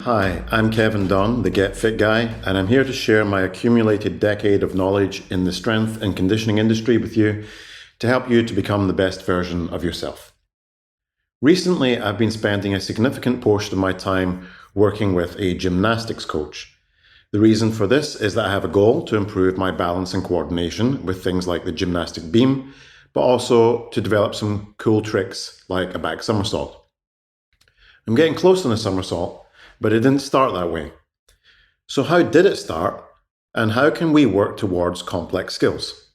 Hi, I'm Kevin Dunn, the Get Fit Guy, and I'm here to share my accumulated decade of knowledge in the strength and conditioning industry with you to help you to become the best version of yourself. Recently, I've been spending a significant portion of my time working with a gymnastics coach. The reason for this is that I have a goal to improve my balance and coordination with things like the gymnastic beam, but also to develop some cool tricks like a back somersault. I'm getting close on a somersault, but it didn't start that way. So how did it start, and how can we work towards complex skills?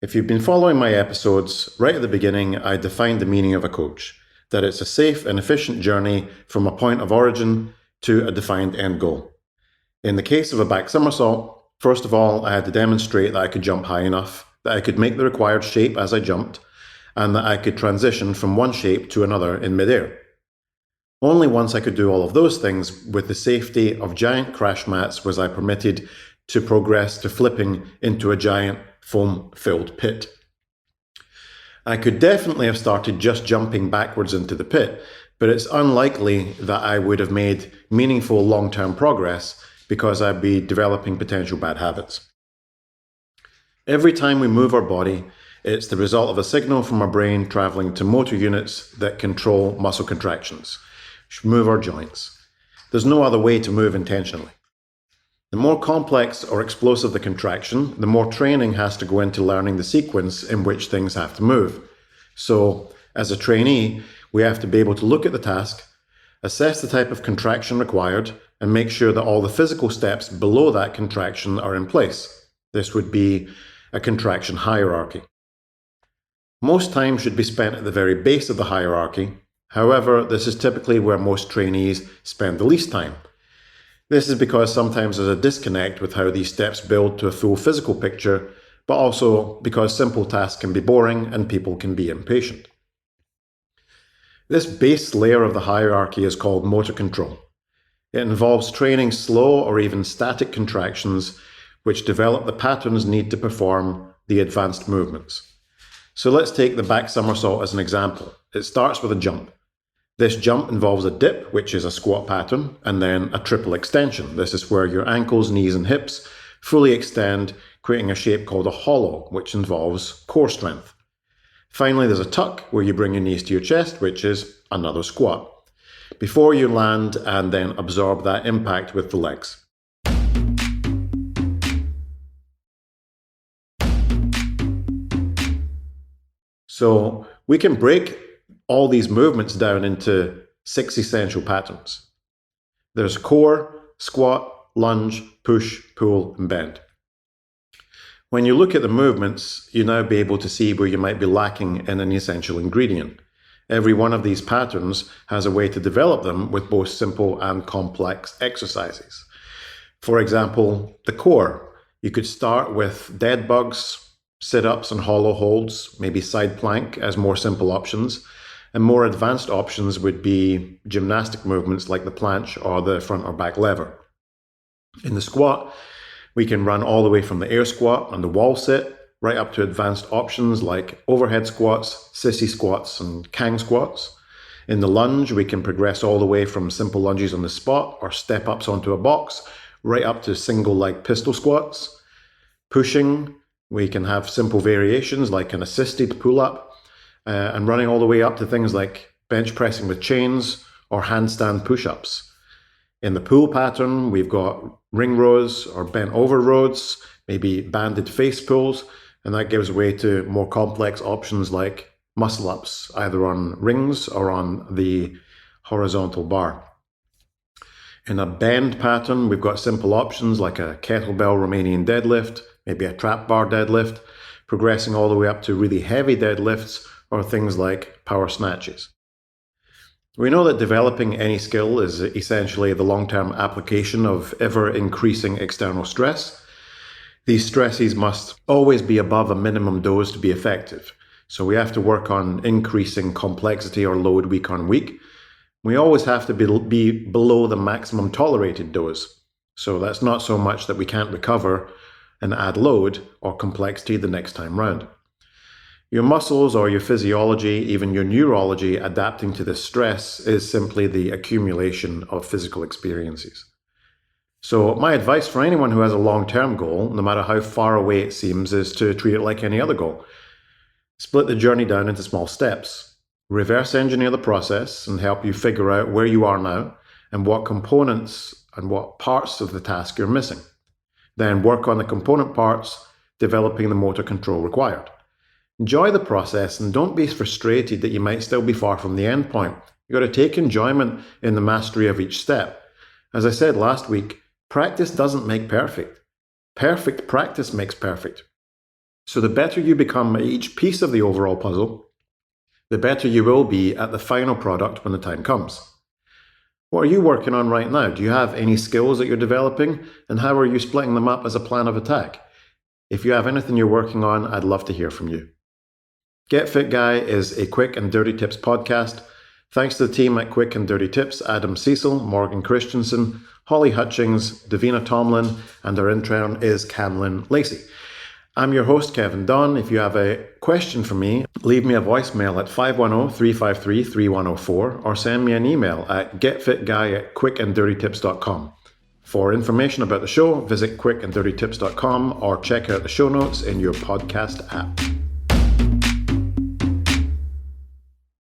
If you've been following my episodes, right at the beginning I defined the meaning of a coach, that it's a safe and efficient journey from a point of origin to a defined end goal. In the case of a back somersault, first of all I had to demonstrate that I could jump high enough, that I could make the required shape as I jumped, and that I could transition from one shape to another in midair. Only once I could do all of those things with the safety of giant crash mats was I permitted to progress to flipping into a giant foam-filled pit. I could definitely have started just jumping backwards into the pit, but it's unlikely that I would have made meaningful long-term progress because I'd be developing potential bad habits. Every time we move our body, it's the result of a signal from our brain traveling to motor units that control muscle contractions. Move our joints. There's no other way to move intentionally. The more complex or explosive the contraction, the more training has to go into learning the sequence in which things have to move. So, as a trainee, we have to be able to look at the task, assess the type of contraction required, and make sure that all the physical steps below that contraction are in place. This would be a contraction hierarchy. Most time should be spent at the very base of the hierarchy. However, this is typically where most trainees spend the least time. This is because sometimes there's a disconnect with how these steps build to a full physical picture, but also because simple tasks can be boring and people can be impatient. This base layer of the hierarchy is called motor control. It involves training slow or even static contractions which develop the patterns needed to perform the advanced movements. So let's take the back somersault as an example. It starts with a jump. This jump involves a dip, which is a squat pattern, and then a triple extension. This is where your ankles, knees, and hips fully extend, creating a shape called a hollow, which involves core strength. Finally, there's a tuck, where you bring your knees to your chest, which is another squat, before you land and then absorb that impact with the legs. So we can break all these movements down into 6 essential patterns. There's core, squat, lunge, push, pull, and bend. When you look at the movements, you now be able to see where you might be lacking in an essential ingredient. Every one of these patterns has a way to develop them with both simple and complex exercises. For example, the core. You could start with dead bugs, sit-ups and hollow holds, maybe side plank as more simple options. And more advanced options would be gymnastic movements like the planche or the front or back lever. In the squat, we can run all the way from the air squat and the wall sit, right up to advanced options like overhead squats, sissy squats, and Kang squats. In the lunge, we can progress all the way from simple lunges on the spot or step ups onto a box, right up to single leg pistol squats. Pushing, we can have simple variations like an assisted pull-up, and running all the way up to things like bench pressing with chains or handstand push-ups. In the pull pattern, we've got ring rows or bent over rows, maybe banded face pulls, and that gives way to more complex options like muscle-ups, either on rings or on the horizontal bar. In a bend pattern, we've got simple options like a kettlebell Romanian deadlift, maybe a trap bar deadlift, progressing all the way up to really heavy deadlifts or things like power snatches. We know that developing any skill is essentially the long-term application of ever-increasing external stress. These stresses must always be above a minimum dose to be effective. So we have to work on increasing complexity or load week on week. We always have to be below the maximum tolerated dose. So that's not so much that we can't recover and add load or complexity the next time round. Your muscles or your physiology, even your neurology adapting to this stress is simply the accumulation of physical experiences. So my advice for anyone who has a long-term goal, no matter how far away it seems, is to treat it like any other goal. Split the journey down into small steps. Reverse engineer the process and help you figure out where you are now and what components and what parts of the task you're missing. Then work on the component parts, developing the motor control required. Enjoy the process and don't be frustrated that you might still be far from the end point. You've got to take enjoyment in the mastery of each step. As I said last week, practice doesn't make perfect. Perfect practice makes perfect. So the better you become at each piece of the overall puzzle, the better you will be at the final product when the time comes. What are you working on right now? Do you have any skills that you're developing? And how are you splitting them up as a plan of attack? If you have anything you're working on, I'd love to hear from you. Get Fit Guy is a Quick and Dirty Tips podcast. Thanks to the team at Quick and Dirty Tips, Adam Cecil, Morgan Christensen, Holly Hutchings, Davina Tomlin, and our intern is Camlin Lacey. I'm your host, Kevin Dunn. If you have a question for me, leave me a voicemail at 510-353-3104 or send me an email at getfitguy@quickanddirtytips.com. For information about the show, visit quickanddirtytips.com or check out the show notes in your podcast app.